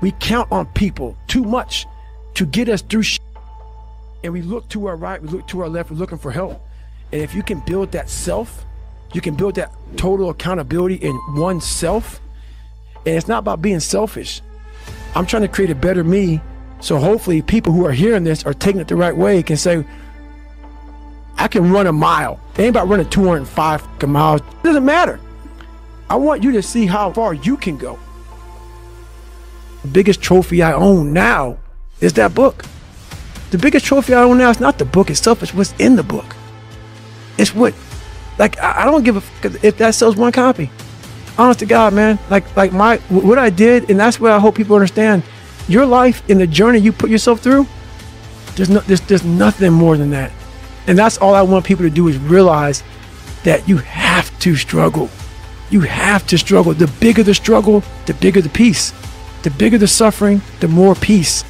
We count on people too much to get us through shit. And we look to our right, we look to our left, we're looking for help. And if you can build that self, you can build that total accountability in oneself. And it's not about being selfish. I'm trying to create a better me. So hopefully people who are hearing this are taking it the right way, can say, I can run a mile. It ain't about running 205 miles. It doesn't matter. I want you to see how far you can go. The biggest trophy I own now is that book. The biggest trophy I own now is not the book itself, it's what's in the book. It's what, like, I don't give a fuck if that sells one copy. Honest to God, man, like what I did, and that's what I hope people understand. Your life and the journey you put yourself through, there's nothing more than that. And that's all I want people to do, is realize that you have to struggle. You have to struggle. The bigger the struggle, the bigger the peace. The bigger the suffering, the more peace.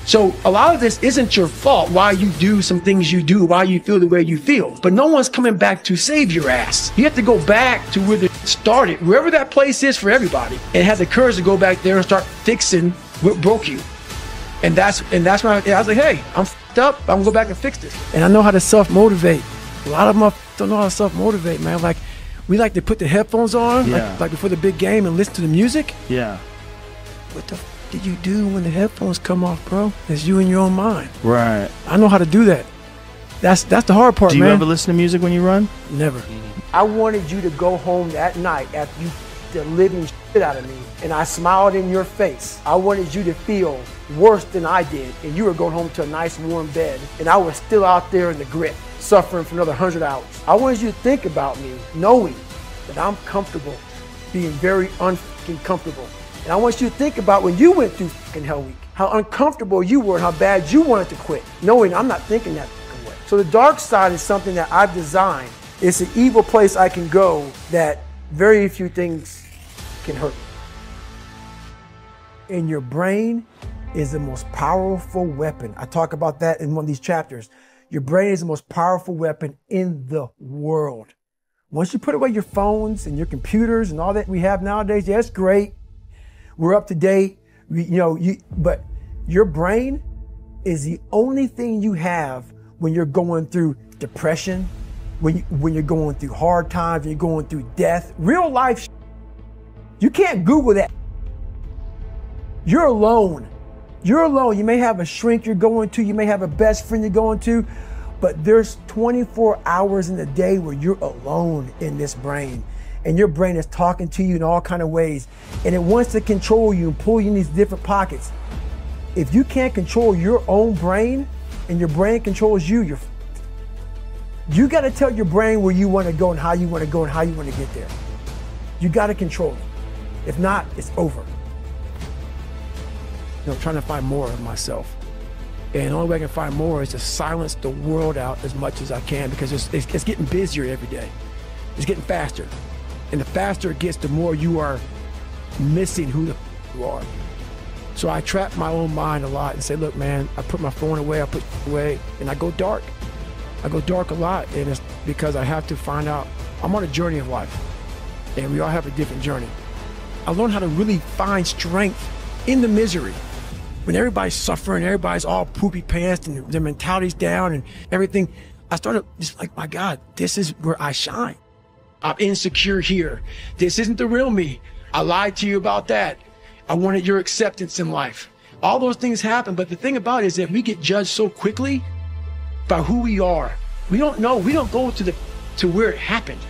So a lot of this isn't your fault, why you do some things you do, why you feel the way you feel. But no one's coming back to save your ass. You have to go back to where it started, wherever that place is for everybody, and have the courage to go back there and start fixing what broke you. And that's when I was like, hey, I'm f***ed up. I'm gonna go back and fix this. And I know how to self-motivate. A lot of them don't know how to self-motivate, man. Like, we like to put the headphones on, like before the big game, and listen to the music. Yeah. What the f did you do when the headphones come off, bro? It's you in your own mind. Right. I know how to do that. That's the hard part, man. Do you ever listen to music when you run? Never. I wanted you to go home that night after you the living shit out of me, and I smiled in your face. I wanted you to feel worse than I did, and you were going home to a nice warm bed, and I was still out there in the grit, suffering for another 100 hours. I wanted you to think about me, knowing that I'm comfortable being very unfucking comfortable. And I want you to think about when you went through fucking hell week, how uncomfortable you were and how bad you wanted to quit, knowing I'm not thinking that fucking way. So the dark side is something that I've designed. It's an evil place I can go that very few things can hurt me. And your brain is the most powerful weapon. I talk about that in one of these chapters. Your brain is the most powerful weapon in the world. Once you put away your phones and your computers and all that we have nowadays, yeah, it's great. We're up to date, but your brain is the only thing you have when you're going through depression, when you're going through hard times, when you're going through death, real life. You can't Google that. You're alone. You're alone. You may have a shrink you're going to, you may have a best friend you're going to, but there's 24 hours in the day where you're alone in this brain. And your brain is talking to you in all kinds of ways. And it wants to control you and pull you in these different pockets. If you can't control your own brain and your brain controls you, you got to tell your brain where you want to go and how you want to go and how you want to get there. You got to control it. If not, it's over. I'm trying to find more of myself. And the only way I can find more is to silence the world out as much as I can, because it's getting busier every day. It's getting faster. And the faster it gets, the more you are missing who the you are. So I trap my own mind a lot and say, look, man, I put my phone away, I put it away, and I go dark. I go dark a lot, and it's because I have to find out. I'm on a journey of life, and we all have a different journey. I learned how to really find strength in the misery. When everybody's suffering, everybody's all poopy pants and their mentality's down and everything, I started just like, my God, this is where I shine. I'm insecure here. This isn't the real me. I lied to you about that. I wanted your acceptance in life. All those things happen, but the thing about it is that we get judged so quickly by who we are. We don't know. We don't go to where it happened.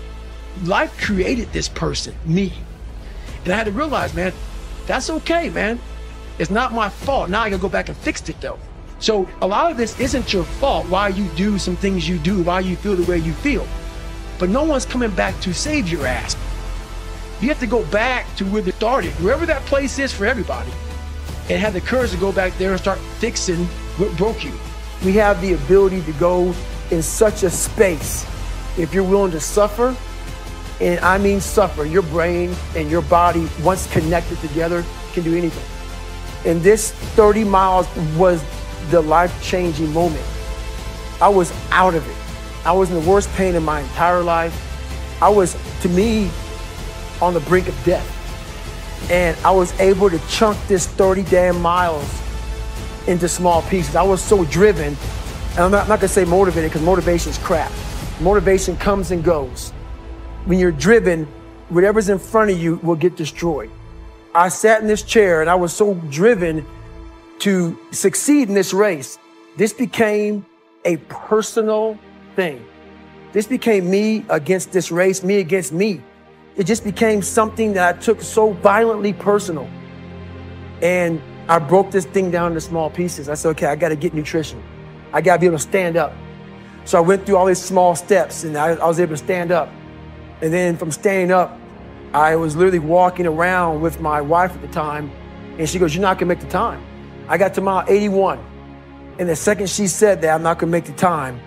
Life created this person, me. And I had to realize, man, that's okay, man. It's not my fault. Now I gotta go back and fix it though. So a lot of this isn't your fault, why you do some things you do, why you feel the way you feel. But no one's coming back to save your ass. You have to go back to where it started, wherever that place is for everybody, and have the courage to go back there and start fixing what broke you. We have the ability to go in such a space if you're willing to suffer, and I mean suffer. Your brain and your body, once connected together, can do anything. And this 30 miles was the life-changing moment. I was out of it. I was in the worst pain in my entire life. I was, to me, on the brink of death. And I was able to chunk this 30 damn miles into small pieces. I was so driven, and I'm not gonna say motivated, because motivation is crap. Motivation comes and goes. When you're driven, whatever's in front of you will get destroyed. I sat in this chair and I was so driven to succeed in this race. This became a personal thing. This became me against this race, me against me. It just became something that I took so violently personal. And I broke this thing down into small pieces. I said, okay, I gotta get nutrition. I gotta be able to stand up. So I went through all these small steps and I was able to stand up. And then from standing up, I was literally walking around with my wife at the time, and she goes, you're not gonna make the time. I got to mile 81. And the second she said that I'm not gonna make the time,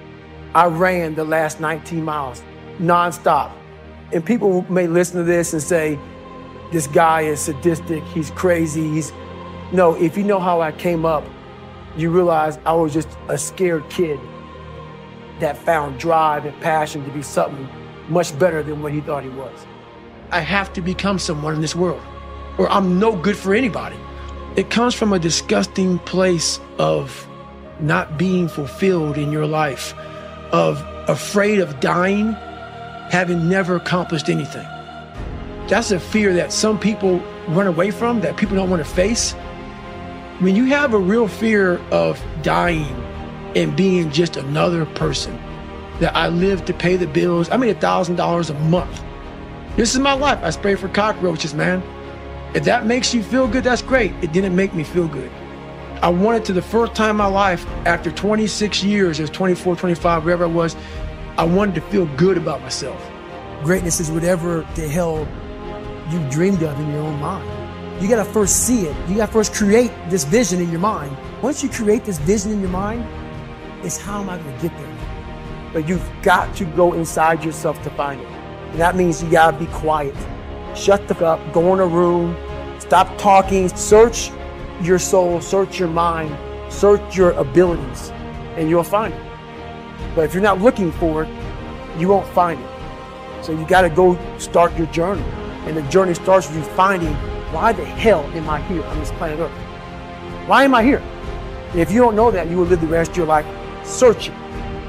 I ran the last 19 miles nonstop. And people may listen to this and say, this guy is sadistic, he's crazy, No, if you know how I came up, you realize I was just a scared kid that found drive and passion to be something much better than what he thought he was. I have to become someone in this world, or I'm no good for anybody. It comes from a disgusting place of not being fulfilled in your life, of afraid of dying, having never accomplished anything. That's a fear that some people run away from, that people don't want to face. When you have a real fear of dying and being just another person, that I live to pay the bills, I made $1,000 a month. This is my life. I spray for cockroaches, man. If that makes you feel good, that's great. It didn't make me feel good. I wanted to, the first time in my life, after 26 years, it was 24, 25, wherever I was, I wanted to feel good about myself. Greatness is whatever the hell you dreamed of in your own mind. You gotta first see it. You gotta first create this vision in your mind. Once you create this vision in your mind, it's how am I gonna get there? But you've got to go inside yourself to find it. And that means you gotta be quiet. Shut the fuck up, go in a room, stop talking, search your soul, search your mind, search your abilities, and you'll find it. But if you're not looking for it, you won't find it. So you gotta go start your journey. And the journey starts with you finding, why the hell am I here on this planet Earth? Why am I here? And if you don't know that, you will live the rest of your life searching,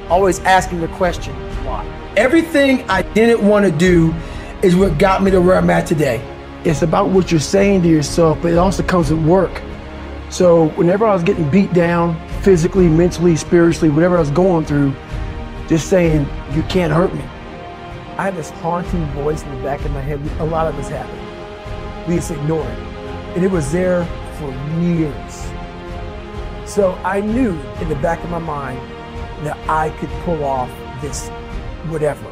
always asking the question, why? Everything I didn't want to do is what got me to where I'm at today. It's about what you're saying to yourself, but it also comes with work. So whenever I was getting beat down, physically, mentally, spiritually, whatever I was going through, just saying, you can't hurt me. I had this haunting voice in the back of my head. A lot of us have it. We just ignore it. And it was there for years. So I knew in the back of my mind that I could pull off this whatever.